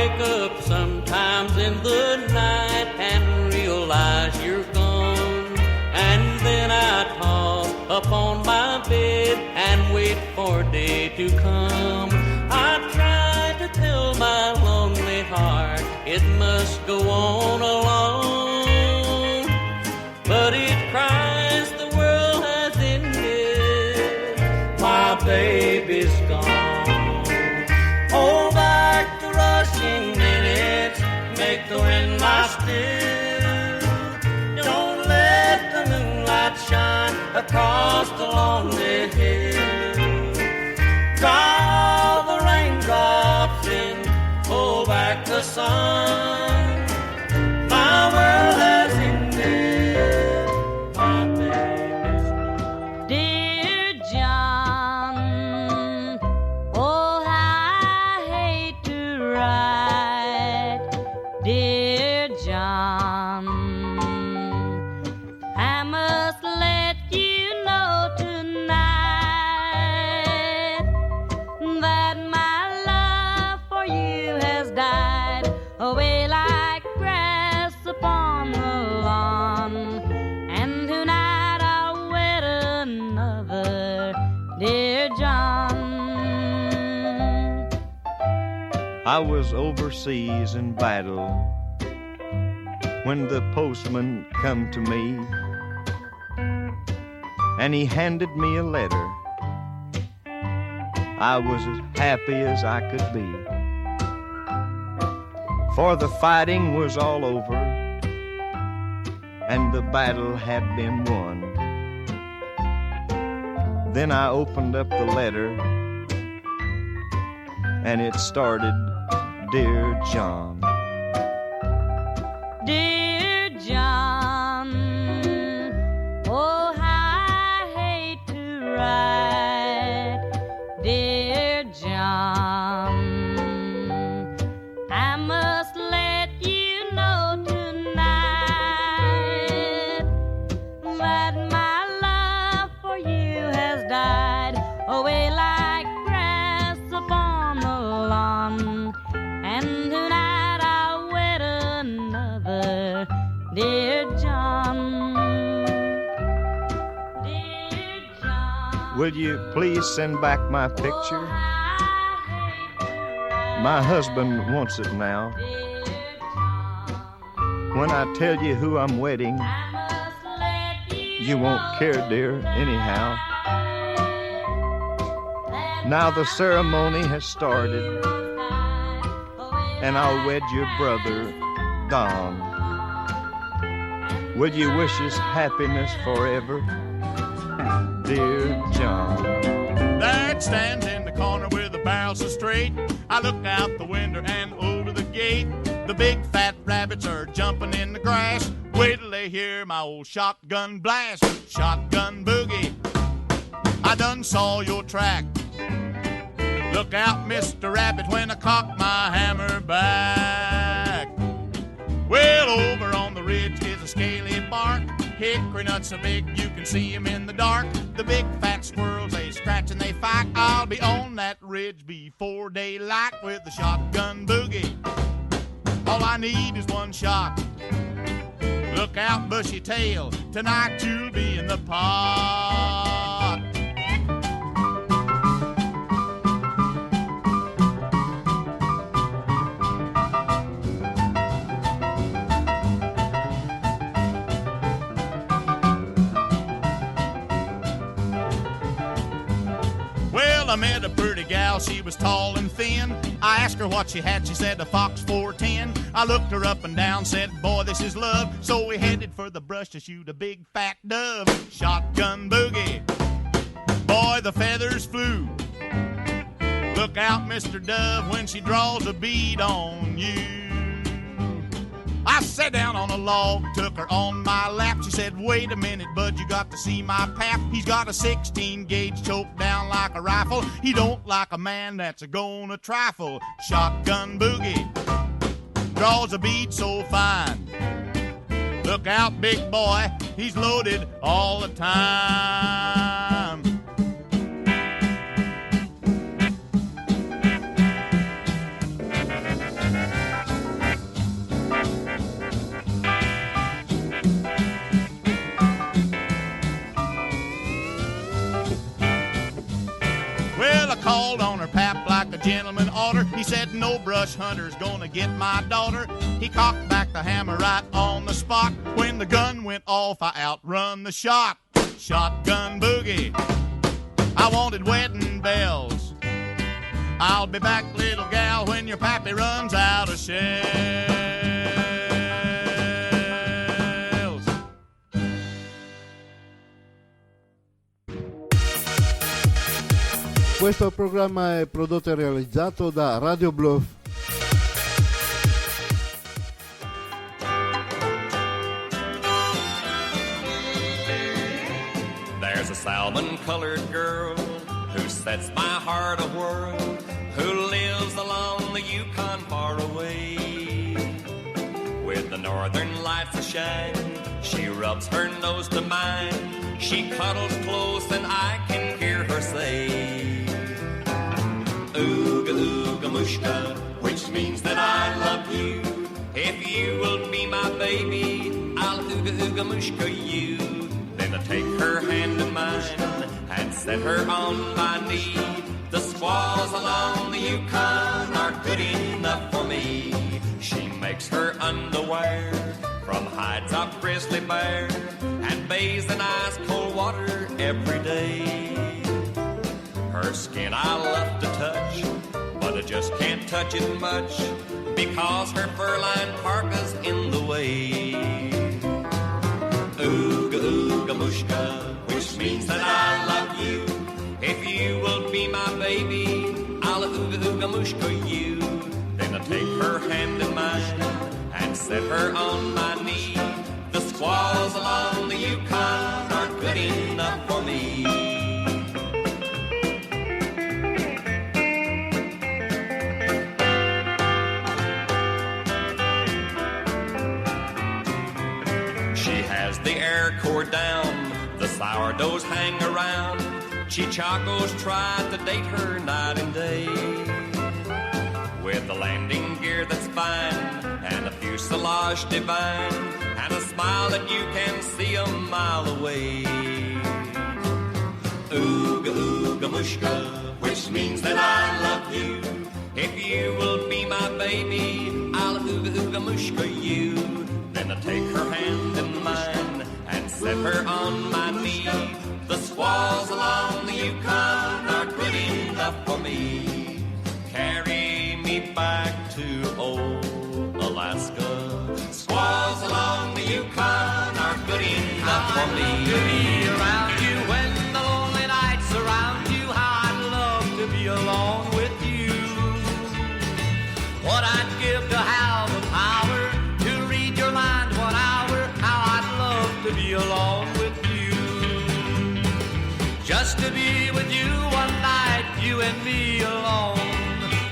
wake up sometimes in the night and realize you're gone. And then I toss upon my bed and wait for day to come. I try to tell my lonely heart it must go on alone, but it cries the world has ended, my baby's gone. Hold back the rushing minutes, make the wind lie still. Don't let the moonlight shine across the lonely hill. Dry all the raindrops in, pull back the sun. My world has ended, my baby's gone. Dear John, oh how I hate to write. Dear John, I must let you know tonight that my love for you has died away like grass upon the lawn. And tonight I'll wed another, dear John. I was overseas in battle when the postman come to me, and he handed me a letter. I was as happy as I could be, for the fighting was all over and the battle had been won. Then I opened up the letter and it started, Dear John. Dear John, oh how I hate to write. Dear John, I must let you know tonight that my love for you has died away like grass upon the lawn. And tonight I'll wed another, dear John. Dear John, Will you please send back my picture? My husband wants it now. When I tell you who I'm wedding, you won't care, dear, anyhow. Now the ceremony has started, and I'll wed your brother, Don. Will you wish us happiness forever, dear John? There it stands in the corner with the barrel so straight. I look out the window and over the gate. The big fat rabbits are jumping in the grass. Wait till they hear my old shotgun blast. Shotgun boogie, I done saw your track. Look out, Mr. Rabbit, when I cock my hammer back. Well, over on the ridge is a scaly bark. Hickory nuts so big you can see 'em in the dark. The big fat squirrels, they scratch and they fight. I'll be on that ridge before daylight with the shotgun boogie. All I need is one shot. Look out, bushy tail, tonight you'll be in the pot. Well, I met a pretty gal, she was tall and thin. I asked her what she had, she said a Fox 410. I looked her up and down, said, boy, this is love. So we headed for the brush to shoot a big fat dove. Shotgun boogie, boy, the feathers flew. Look out, Mr. Dove, when she draws a bead on you. I sat down on a log, took her on my lap. She said, wait a minute, bud, you got to see my pap. He's got a 16-gauge choked down like a rifle. He don't like a man that's a-gonna trifle. Shotgun boogie, draws a bead so fine. Look out, big boy, he's loaded all the time. Well, I called on her pap like a gentleman oughter. He said, no brush hunter's gonna get my daughter. He cocked back the hammer right on the spot. When the gun went off, I outrun the shot. Shotgun boogie, I wanted wedding bells. I'll be back, little gal, when your pappy runs out of shells. Questo programma è prodotto e realizzato da Radio Bluff. There's a salmon-colored girl who sets my heart a-whirl, who lives along the Yukon far away. With the northern lights a-shine, she rubs her nose to mine. She cuddles close and I can hear her say, ooga ooga mushka, which means that I love you. If you will be my baby, I'll ooga ooga mushka you. Then I take her hand in mine and set her on my knee. The squaws along the Yukon are good enough for me. She makes her underwear from hides of grizzly bear and bathes in ice cold water every day. Her skin I love to touch, but I just can't touch it much because her fur-lined parka's in the way. Ooga ooga mushka, which means that I love you. If you will be my baby, I'll ooga ooga mushka you. Then I take her hand in mine and set her on my knee. The squaws along the Yukon are good enough for me. The air core down, the sourdoughs hang around. Chichacos try to date her night and day. With the landing gear that's fine and a fuselage divine and a smile that you can see a mile away. Ooga ooga mushka, which means that I love you. If you will be my baby, I'll ooga ooga mushka you. Then I take her hand in mine and set her on my knee. The squaws along the Yukon are good enough for me. Carry me back to old Alaska. Squaws along the Yukon are good enough for me. To be around you when the lonely nights surround you. How I'd love to be alone with you. What I'd give to have the power to read your mind 1 hour. How I'd love to be alone with you. Just to be with you one night, you and me alone.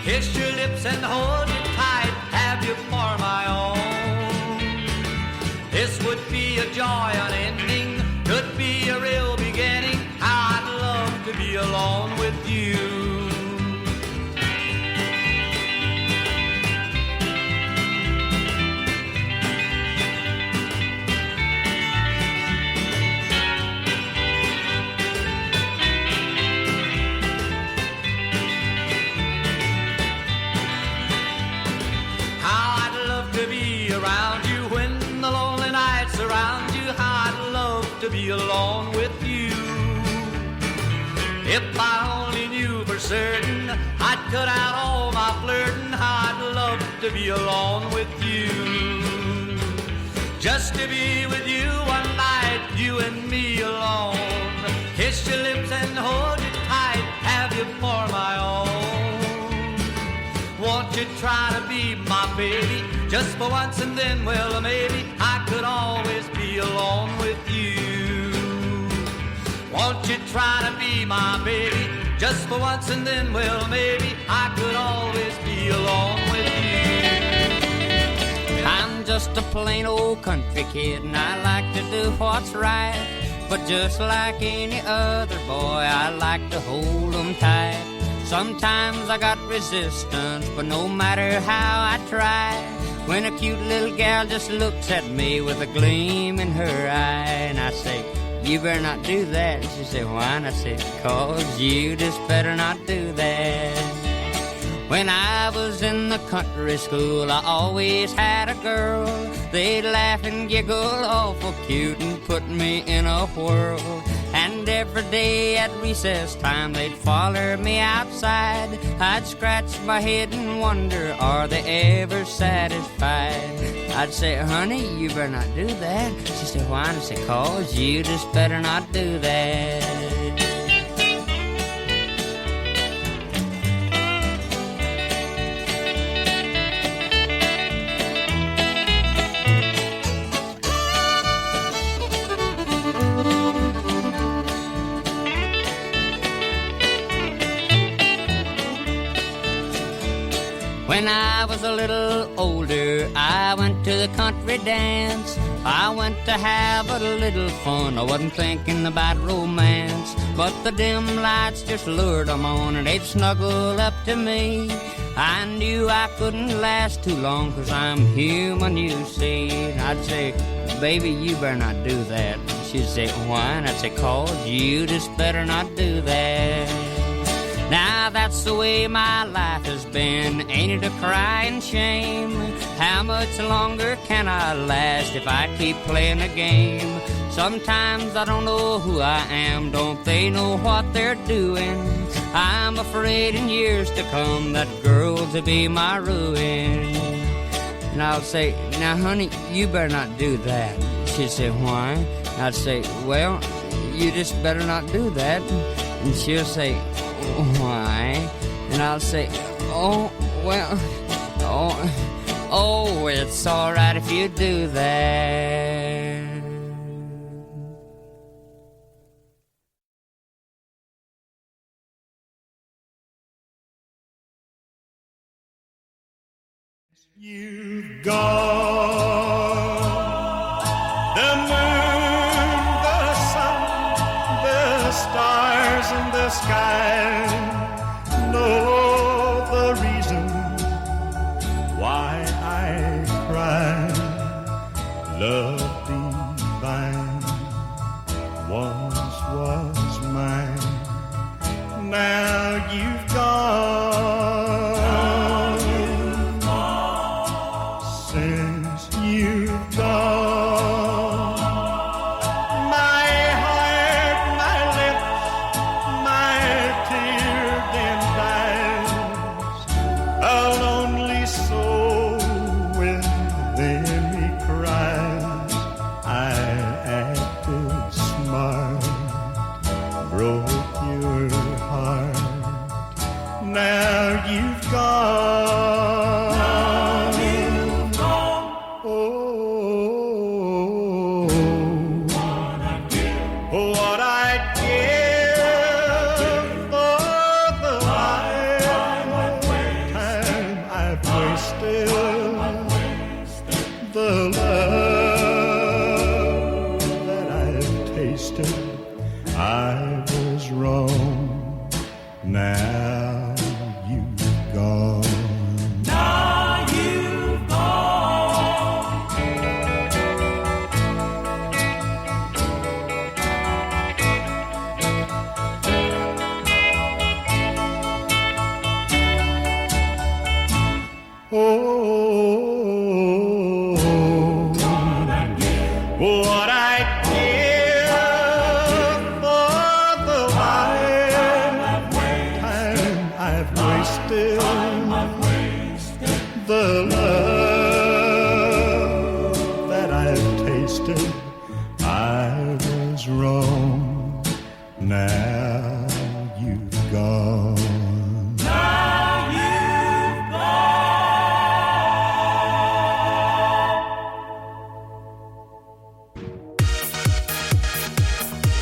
Kiss your lips and hold you tight, have you for my own. This would be a joy unending, could be a real beginning. How I'd love to be alone with you. To be alone with you. If I only knew for certain, I'd cut out all my flirting. I'd love to be alone with you. Just to be with you one night, you and me alone. Kiss your lips and hold you tight, have you for my own. Won't you try to be my baby, just for once and then, well, maybe I could always be alone with you. Won't you try to be my baby, just for once and then, well, maybe I could always be alone with you. I'm just a plain old country kid and I like to do what's right. But just like any other boy, I like to hold 'em tight. Sometimes I got resistance, but no matter how I try, when a cute little gal just looks at me with a gleam in her eye, and I say, you better not do that. And she said, why? And I said, 'cause you just better not do that. When I was in the country school, I always had a girl. They'd laugh and giggle awful cute and put me in a whirl. And every day at recess time, they'd follow me outside. I'd scratch my head and wonder, are they ever satisfied? I'd say, honey, you better not do that. She said, why? And I said, 'cause you just better not do that. When I was a little older, I went to the country dance. I went to have a little fun. I wasn't thinking about romance, but the dim lights just lured them on, and they'd snuggle up to me. I knew I couldn't last too long, 'cause I'm human, you see. And I'd say, baby, you better not do that. She'd say, why? And I'd say, 'cause you just better not do that. Now that's the way my life has been, ain't it a crying shame? How much longer can I last if I keep playing the game? Sometimes I don't know who I am, don't they know what they're doing? I'm afraid in years to come that girl's to be my ruin. And I'll say, now honey, you better not do that. She'd say, why? I'd say, well, you just better not do that. And she'll say, why? And I'll say, oh, well, oh, it's all right if you do that. You've gone, the moon, the sun, the stars and the sky know the reason why I cry. Love divine once was mine. Now you've gone. Since you've gone, my heart, my lips, my tear-dimmed eyes, a lonely soul within me cries. I acted smart, broke your heart. Now you've gone.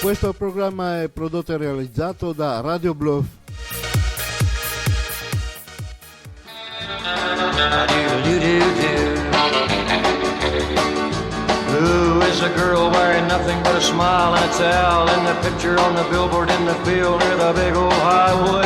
Questo programma è prodotto e realizzato da Radio Bluff. Who is a girl wearing nothing but a smile and a towel in the picture on the billboard in the field near the big old highway?